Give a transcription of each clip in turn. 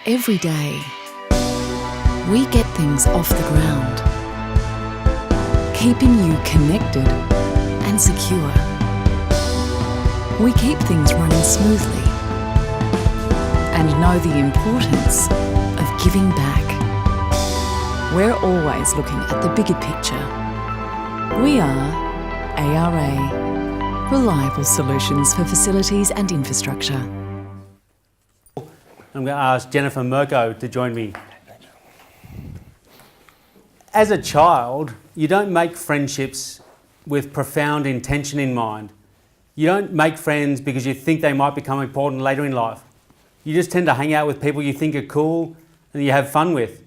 Every day, we get things off the ground, keeping you connected and secure. We keep things running smoothly and know the importance of giving back. We're always looking at the bigger picture. We are ARA, reliable solutions for facilities and infrastructure. I'm going to ask Jennifer Murko to join me. As a child, you don't make friendships with profound intention in mind. You don't make friends because you think they might become important later in life. You just tend to hang out with people you think are cool and you have fun with.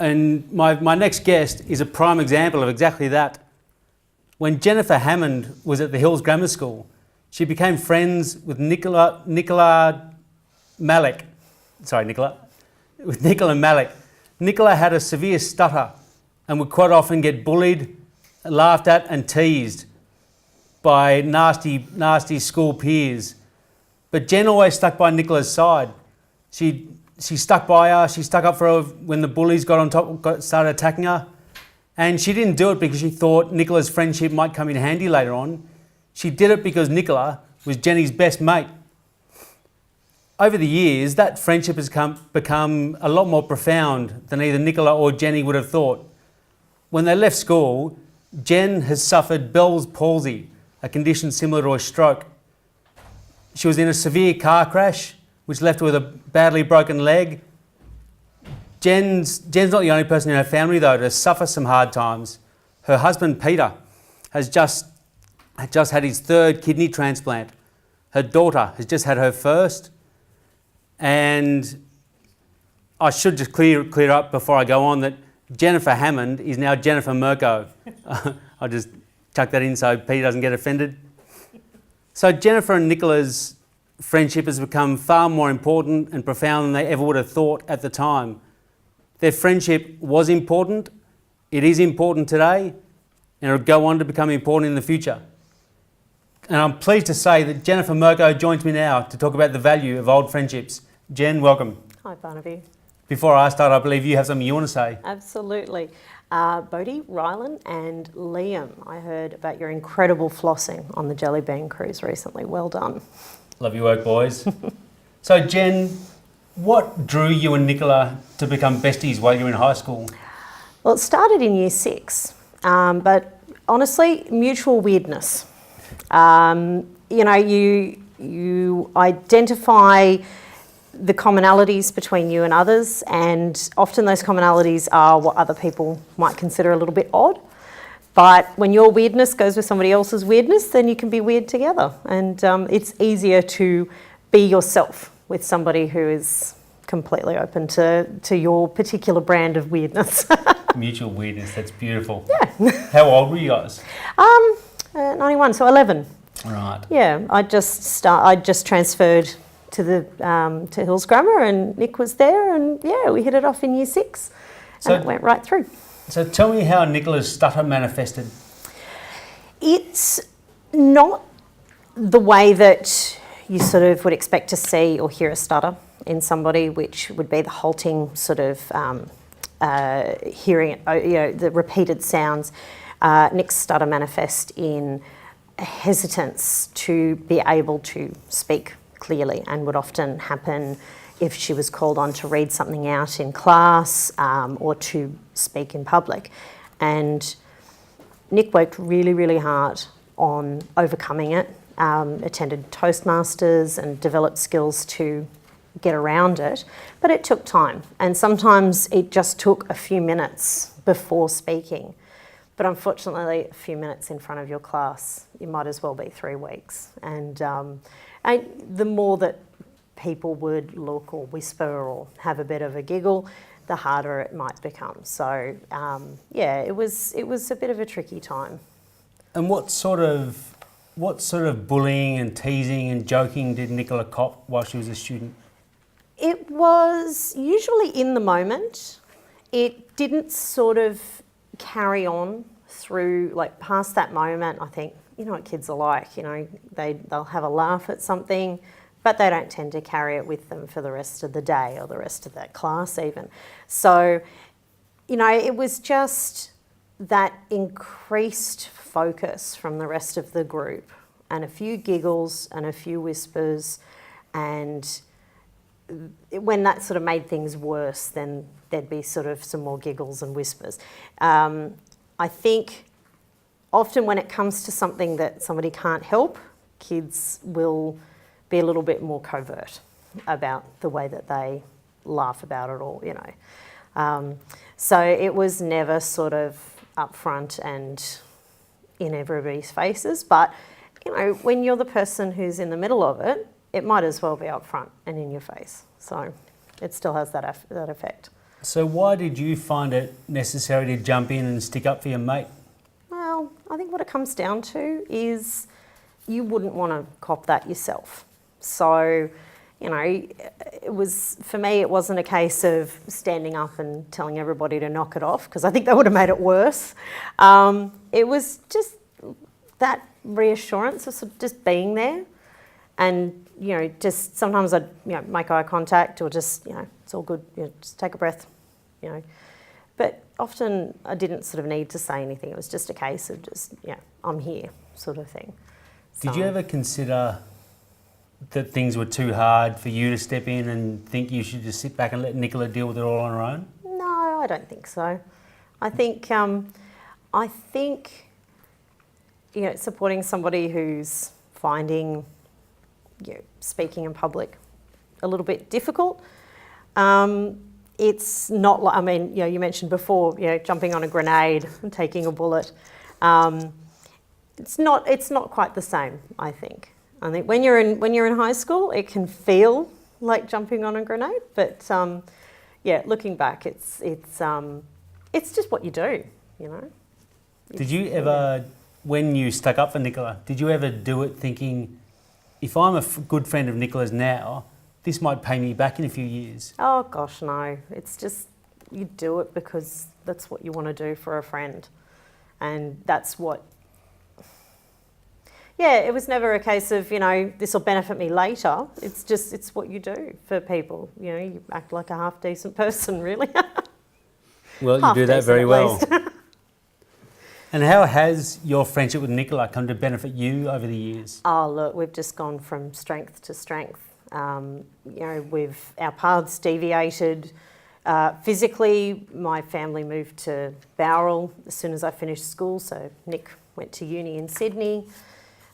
And my next guest is a prime example of exactly that. When Jennifer Hammond was at the Hills Grammar School, she became friends with Nicola Malik. With Nicola Malik. Nicola had a severe stutter and would quite often get bullied, laughed at and teased by nasty school peers. But Jen always stuck by Nicola's side. She stuck by her, she stuck up for her when the bullies got on top, started attacking her. And she didn't do it because she thought Nicola's friendship might come in handy later on. She did it because Nicola was Jenny's best mate. Over the years, that friendship has become a lot more profound than either Nicola or Jenny would have thought. When they left school, Jen has suffered Bell's palsy, a condition similar to a stroke. She was in a severe car crash, which left her with a badly broken leg. Jen's not the only person in her family, though, to suffer some hard times. Her husband, Peter, has just had his third kidney transplant. Her daughter has just had her first. And I should just clear up before I go on that Jennifer Hammond is now Jennifer Murko. I'll just chuck that in so Peter doesn't get offended. So Jennifer and Nicola's friendship has become far more important and profound than they ever would have thought at the time. Their friendship was important, it is important today, and it'll go on to become important in the future. And I'm pleased to say that Jennifer Murko joins me now to talk about the value of old friendships. Jen, welcome. Hi, Barnaby. Before I start, I believe you have something you want to say. Absolutely. Bodie, Rylan and Liam, I heard about your incredible flossing on the Jelly Bean cruise recently. Well done. Love your work, boys. So, Jen, what drew you and Nicola to become besties while you were in high school? Well, it started in year 6, but honestly, mutual weirdness. You identify the commonalities between you and others, and often those commonalities are what other people might consider a little bit odd. But when your weirdness goes with somebody else's weirdness, then you can be weird together. And it's easier to be yourself with somebody who is completely open to your particular brand of weirdness. Mutual weirdness, that's beautiful. Yeah. How old were you guys? 91, so 11. Right. Yeah, I just transferred to Hills Grammar, and Nick was there, and yeah, we hit it off in year 6, and it went right through. So tell me how Nicola's stutter manifested. It's not the way that you sort of would expect to see or hear a stutter in somebody, which would be the halting sort of hearing it, the repeated sounds. Nick's stutter manifest in a hesitance to be able to speak clearly, and would often happen if she was called on to read something out in class or to speak in public. And Nick worked really, really hard on overcoming it, attended Toastmasters and developed skills to get around it, but it took time. And sometimes it just took a few minutes before speaking. But unfortunately, a few minutes in front of your class, you might as well be 3 weeks. And the more that people would look or whisper or have a bit of a giggle, the harder it might become. So it was a bit of a tricky time. And what sort of bullying and teasing and joking did Nicola cop while she was a student? It was usually in the moment. It didn't sort of carry on through, like, past that moment. I think, you know what kids are like, they'll have a laugh at something, but they don't tend to carry it with them for the rest of the day or the rest of that class even. So, you know, it was just that increased focus from the rest of the group and a few giggles and a few whispers, and when that sort of made things worse, then there'd be sort of some more giggles and whispers. I think often when it comes to something that somebody can't help, kids will be a little bit more covert about the way that they laugh about it all, you know. So it was never sort of upfront and in everybody's faces, but you know, when you're the person who's in the middle of it, it might as well be upfront and in your face. So it still has that effect. So why did you find it necessary to jump in and stick up for your mate? Well, I think what it comes down to is you wouldn't want to cop that yourself. So, you know, it was, for me, it wasn't a case of standing up and telling everybody to knock it off, because I think that would have made it worse. It was just that reassurance of sort of just being there, and, you know, just sometimes I'd, you know, make eye contact or just, you know, it's all good, you know, just take a breath, you know. But often I didn't sort of need to say anything. It was just a case of just, you know, I'm here sort of thing. Did you ever consider that things were too hard for you to step in and think you should just sit back and let Nicola deal with it all on her own? No, I don't think so. I think, you know, supporting somebody who's finding, you know, speaking in public a little bit difficult. It's not like, I mean, you know, you mentioned before, you know, jumping on a grenade and taking a bullet. It's not quite the same, I think. I think when you're in high school, it can feel like jumping on a grenade, but yeah, looking back, it's just what you do, you know. Did you ever, when you stuck up for Nicola, did you ever do it thinking, if I'm a good friend of Nicola's now, this might pay me back in a few years? Oh gosh, no. It's just, you do it because that's what you want to do for a friend, and that's what. Yeah, it was never a case of, you know, this will benefit me later. It's just, it's what you do for people. You know, you act like a half-decent person, really. Well, you do that very well. And how has your friendship with Nicola come to benefit you over the years? Oh, look, we've just gone from strength to strength. You know, our paths deviated. Physically, my family moved to Bowral as soon as I finished school, so Nick went to uni in Sydney,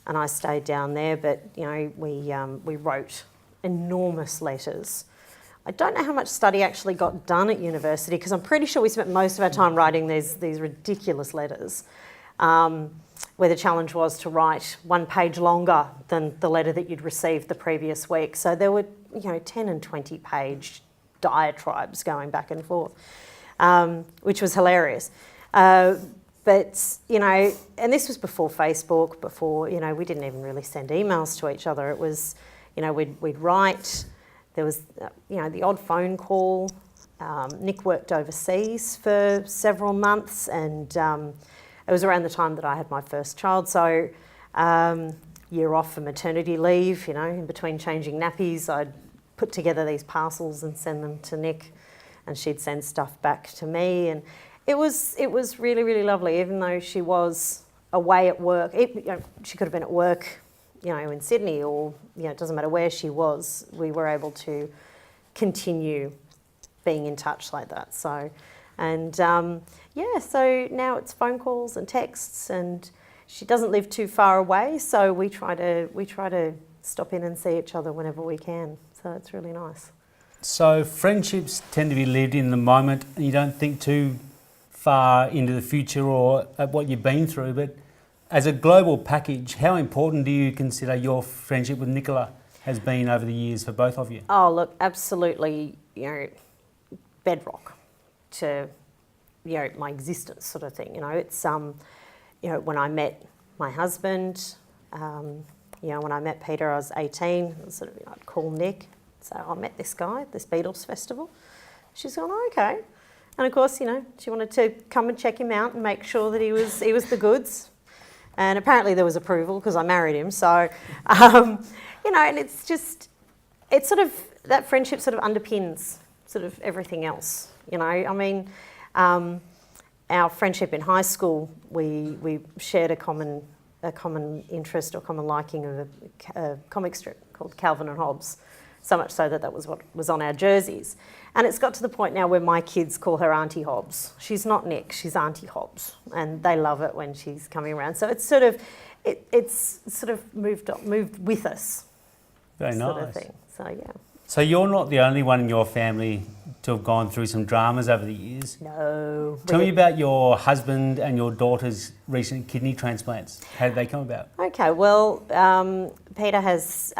and I stayed down there, but, you know, we wrote enormous letters. I don't know how much study actually got done at university, because I'm pretty sure we spent most of our time writing these ridiculous letters, where the challenge was to write 1 page longer than the letter that you'd received the previous week. So there were, you know, 10 and 20 page diatribes going back and forth, which was hilarious. But, you know, and this was before Facebook, before, you know, we didn't even really send emails to each other. It was, you know, we'd write. There was, you know, the odd phone call. Nick worked overseas for several months, and it was around the time that I had my first child. So year off for maternity leave, you know, in between changing nappies, I'd put together these parcels and send them to Nick, and she'd send stuff back to me. And it was really, really lovely, even though she was away at work. You know, she could have been at work, you know, in Sydney, or, you know, it doesn't matter where she was, we were able to continue being in touch like that. So, and yeah, so now it's phone calls and texts, and she doesn't live too far away, so we try to stop in and see each other whenever we can. So it's really nice. So friendships tend to be lived in the moment, and you don't think too far into the future or at what you've been through. But as a global package, how important do you consider your friendship with Nicola has been over the years for both of you? Oh, look, absolutely, you know, bedrock to, you know, my existence sort of thing. You know, it's, you know, when I met my husband, you know, when I met Peter, I was 18, sort of, you know, I'd call Nick, say, I met this guy at this Beatles festival. She's gone, oh, okay. And of course, you know, she wanted to come and check him out and make sure that he was the goods. And apparently there was approval because I married him. So, you know, and it's just, it's sort of, that friendship sort of underpins sort of everything else, you know. I mean, our friendship in high school, we shared a common interest or common liking of a comic strip called Calvin and Hobbes, so much so that was what was on our jerseys. And it's got to the point now where my kids call her Auntie Hobbs. She's not Nick, she's Auntie Hobbs, and they love it when she's coming around. So it's sort of, it's sort of moved with us. Very sort nice. of thing. So yeah. So you're not the only one in your family to have gone through some dramas over the years. No. Tell me about your husband and your daughter's recent kidney transplants. How did they come about? Okay, well, Peter has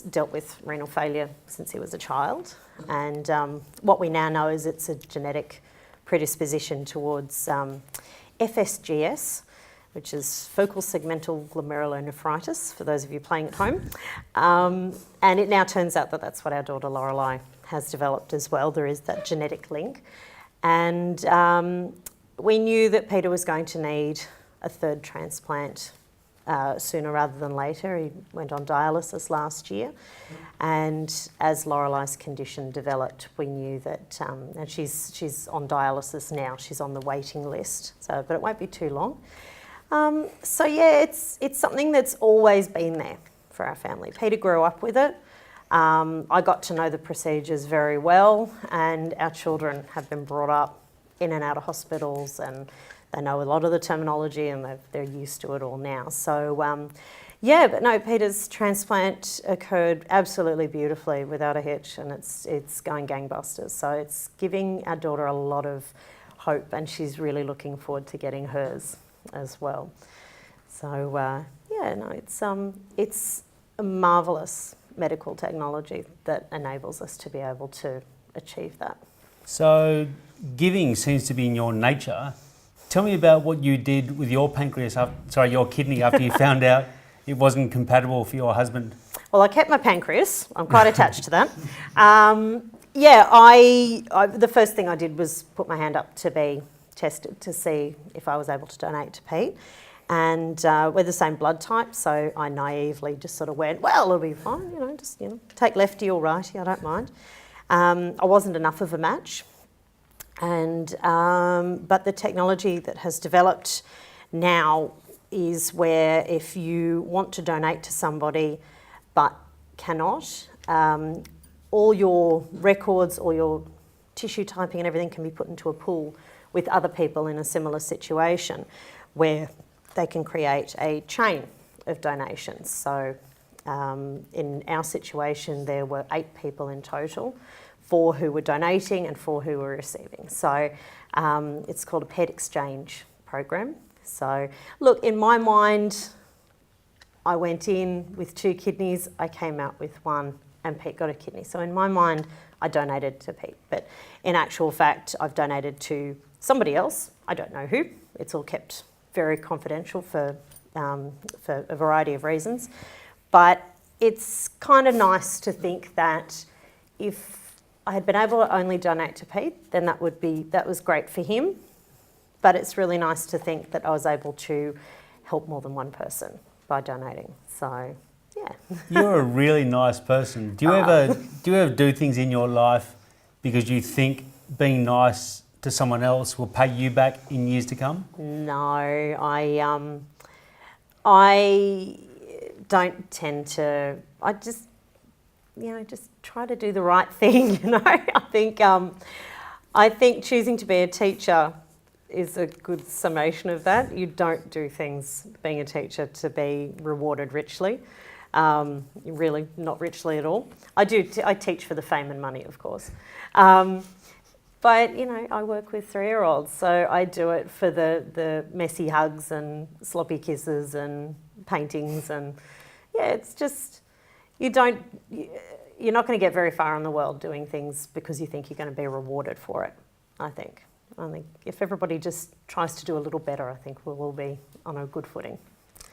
dealt with renal failure since he was a child, and what we now know is it's a genetic predisposition towards FSGS, which is focal segmental glomerulonephritis, for those of you playing at home. And it now turns out that that's what our daughter Lorelei has developed as well. There is that genetic link. And we knew that Peter was going to need a third transplant sooner rather than later. He went on dialysis last year. And as Lorelei's condition developed, we knew that, and she's on dialysis now, she's on the waiting list, so, but it won't be too long. So yeah, it's something that's always been there for our family. Peter grew up with it. I got to know the procedures very well, and our children have been brought up in and out of hospitals, and they know a lot of the terminology, and they're used to it all now. So yeah, but no, Peter's transplant occurred absolutely beautifully without a hitch, and it's going gangbusters. So it's giving our daughter a lot of hope, and she's really looking forward to getting hers as well. So yeah, no, it's a marvellous medical technology that enables us to be able to achieve that. So giving seems to be in your nature. Tell me about what you did with your your kidney after you found out it wasn't compatible for your husband. Well, I kept my pancreas. I'm quite attached to that. Yeah, I the first thing I did was put my hand up to be tested to see if I was able to donate to Pete. And we're the same blood type, so I naively just sort of went, well, it'll be fine, just take lefty or righty, I don't mind. I wasn't enough of a match. And but the technology that has developed now is where if you want to donate to somebody but cannot, all your records, all your tissue typing and everything can be put into a pool with other people in a similar situation where they can create a chain of donations. So in our situation, there were 8 people in total, 4 who were donating and 4 who were receiving. So it's called a pet exchange program. So look, in my mind, I went in with 2 kidneys, I came out with 1, and Pete got a kidney. So in my mind, I donated to Pete. But in actual fact, I've donated to somebody else. I don't know who. It's all kept very confidential for a variety of reasons. But it's kind of nice to think that if I had been able to only donate to Pete, then that was great for him. But it's really nice to think that I was able to help more than one person by donating. So, yeah. You're a really nice person. Do you ever do things in your life because you think being nice to someone else will pay you back in years to come? No, I don't tend to. I just, just try to do the right thing. I think choosing to be a teacher is a good summation of that. You don't do things being a teacher to be rewarded richly. Really, not richly at all. I teach for the fame and money, of course. But, I work with 3-year-olds, so I do it for the messy hugs and sloppy kisses and paintings, and yeah, it's just, you're not going to get very far in the world doing things because you think you're going to be rewarded for it, I think if everybody just tries to do a little better, I think we'll all be on a good footing.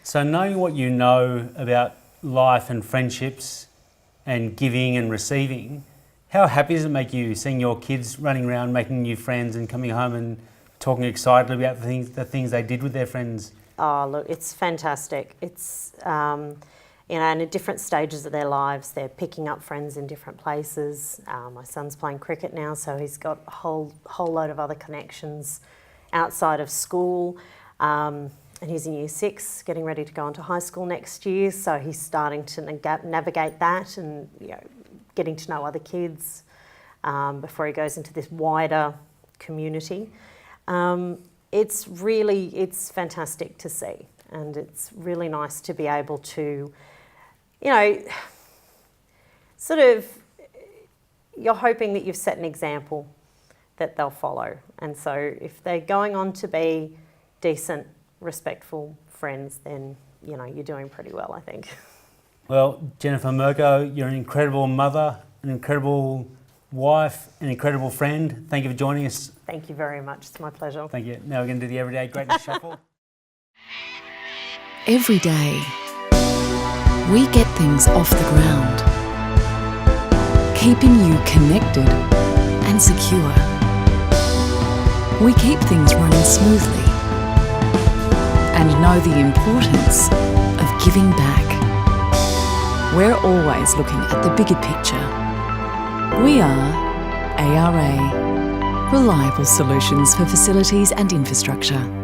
So knowing what you know about life and friendships and giving and receiving, how happy does it make you seeing your kids running around making new friends and coming home and talking excitedly about the things they did with their friends? Oh, look, it's fantastic. It's you know, and at different stages of their lives, they're picking up friends in different places. My son's playing cricket now, so he's got a whole load of other connections outside of school. And he's in year 6, getting ready to go into high school next year, so he's starting to navigate that and, you know, getting to know other kids before he goes into this wider community. It's fantastic to see, and it's really nice to be able to, you know, sort of, you're hoping that you've set an example that they'll follow. And so if they're going on to be decent, respectful friends, then, you know, you're doing pretty well, I think. Well, Jennifer Murko, you're an incredible mother, an incredible wife, an incredible friend. Thank you for joining us. Thank you very much. It's my pleasure. Thank you. Now we're going to do the Everyday Greatness Shuffle. Every day, we get things off the ground, keeping you connected and secure. We keep things running smoothly and know the importance of giving back. We're always looking at the bigger picture. We are ARA, reliable solutions for facilities and infrastructure.